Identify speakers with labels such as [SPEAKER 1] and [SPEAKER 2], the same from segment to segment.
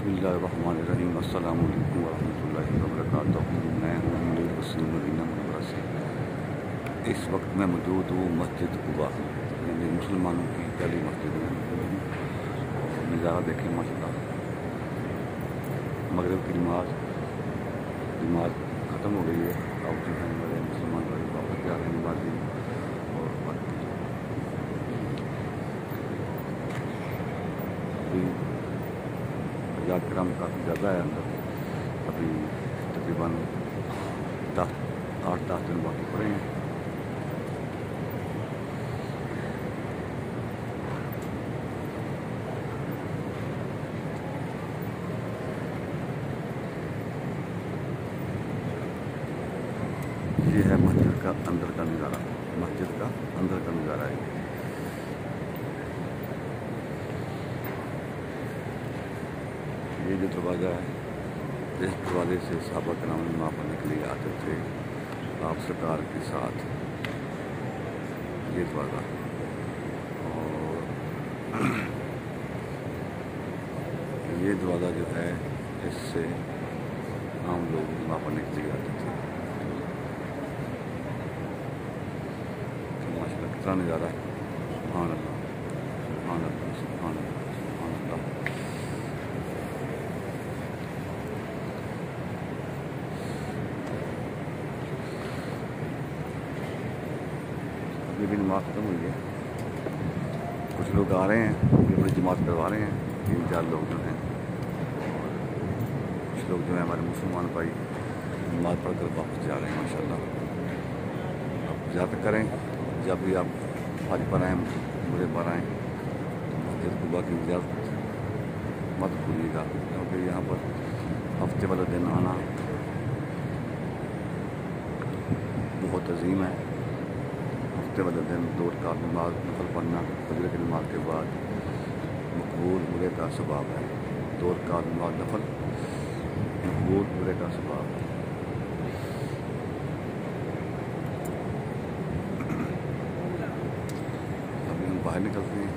[SPEAKER 1] बिस्मिल्लाहिर्रहमानिर्रहीम। अस्सलामु अलैकुम वरहमतुल्लाहि वबरकातुहू। मैं हूँ मुनीर हुसैन मदीना मुनव्वरा से। इस वक्त मैं मौजूद हूँ मस्जिद कुबा, यानी मुसलमानों की पहली मस्जिद में मौजूद हूँ। और नज़ारा देखें माशाल्लाह। मगरिब की नमाज ख़त्म हो गई है। अब जो है मेरे मुसलमान भाई वापस जा रहे हैं नमाजी। और अभी हज़ार कराम काफ़ी ज़्यादा है अंदर। अभी तकरीबन 8-10 दिन बाकी पड़े हैं। ये है मस्जिद का अंदर का नज़ारा। मस्जिद का अंदर का नज़ारा है। ये जो दरवाज़ा है, इस दरवाजे से सहाबा कराम वहाँ पढ़ने के लिए आते थे आप सरकार के साथ। ये दरवाज़ा और ये दरवाज़ा जो है, इससे आम लोग वहाँ पढ़ने के लिए आते थे। तो माशाल्लाह कितना नज़ारा है। सुभान अल्लाह, सुभान अल्लाह, सुभान अल्लाह, सुभान अल्लाह। अभी भी नमाज खत्म हुई है। कुछ लोग आ रहे हैं, अपनी जमात करवा रहे हैं। 3-4 लोग जो हैं, कुछ लोग जो हैं हमारे मुसलमान भाई नमाज पढ़कर वापस जा रहे हैं माशाल्लाह। आप ज़्यादा करें, जब भी आप हज पर आएँ, बुरे पर आएँ, तो मस्जिद कुबा की इजाज़त मत भूलिएगा, क्योंकि यहाँ पर हफ्ते वाला दिन आना बहुत अजीम है। हफ्ते वाले दिन 2 रकात नमाज नफल पढ़ना फजर की नमाज के बाद मकबूल बुरे का सवाब है। 2 रकात नमाज नफल मकबूल बुरे का सवाब है। अभी हम बाहर निकलते हैं।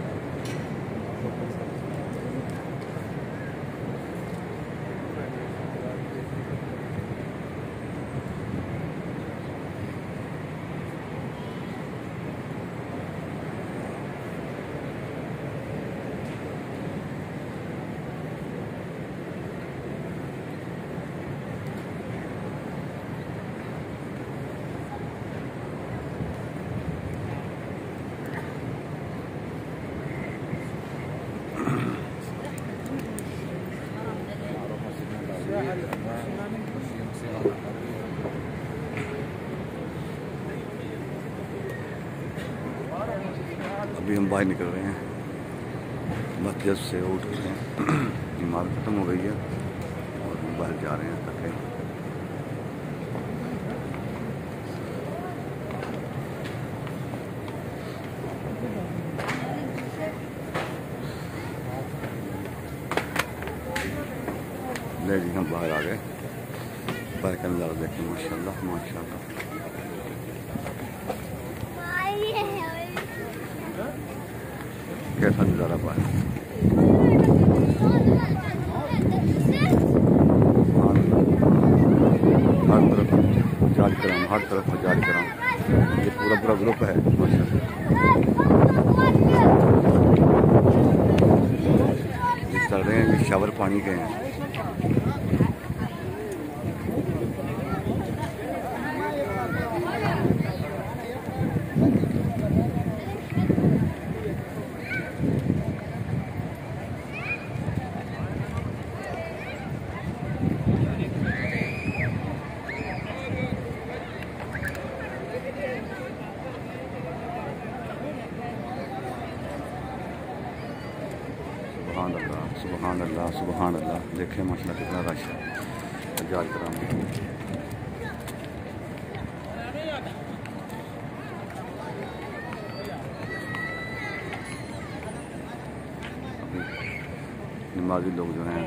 [SPEAKER 1] अभी हम बाहर निकल रहे हैं, मस्जिद से उठ रहे हैं। नमाज ख़त्म हो गई है और हम बाहर जा रहे हैं तक। ले जी हम बाहर आ गए। बाहर का नज़ारा देखें माशाल्लाह, माशाल्लाह। कैसा नज़ारा बाहर। हर तरफ जारी कराम, हर तरफ जारी कराम। ये पूरा ग्रुप है माशाल्लाह। ये चल रहे हैं, ये शावर पानी के हैं। सुभान अल्लाह, सुभान अल्लाह, सुभान अल्लाह। देखें माशाल्लाह कितना रश है हज कराम में। अभी नमाजी लोग जो हैं,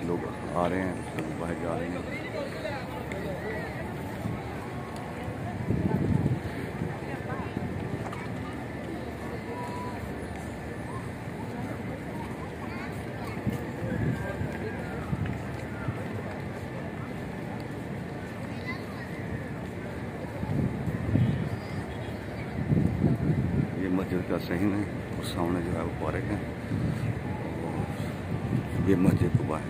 [SPEAKER 1] लोग आ रहे हैं, लोग बाहर जा रहे हैं। मस्जिद का सही है, और सामने जो है वो पार्क है, और ये मस्जिद कुबा है।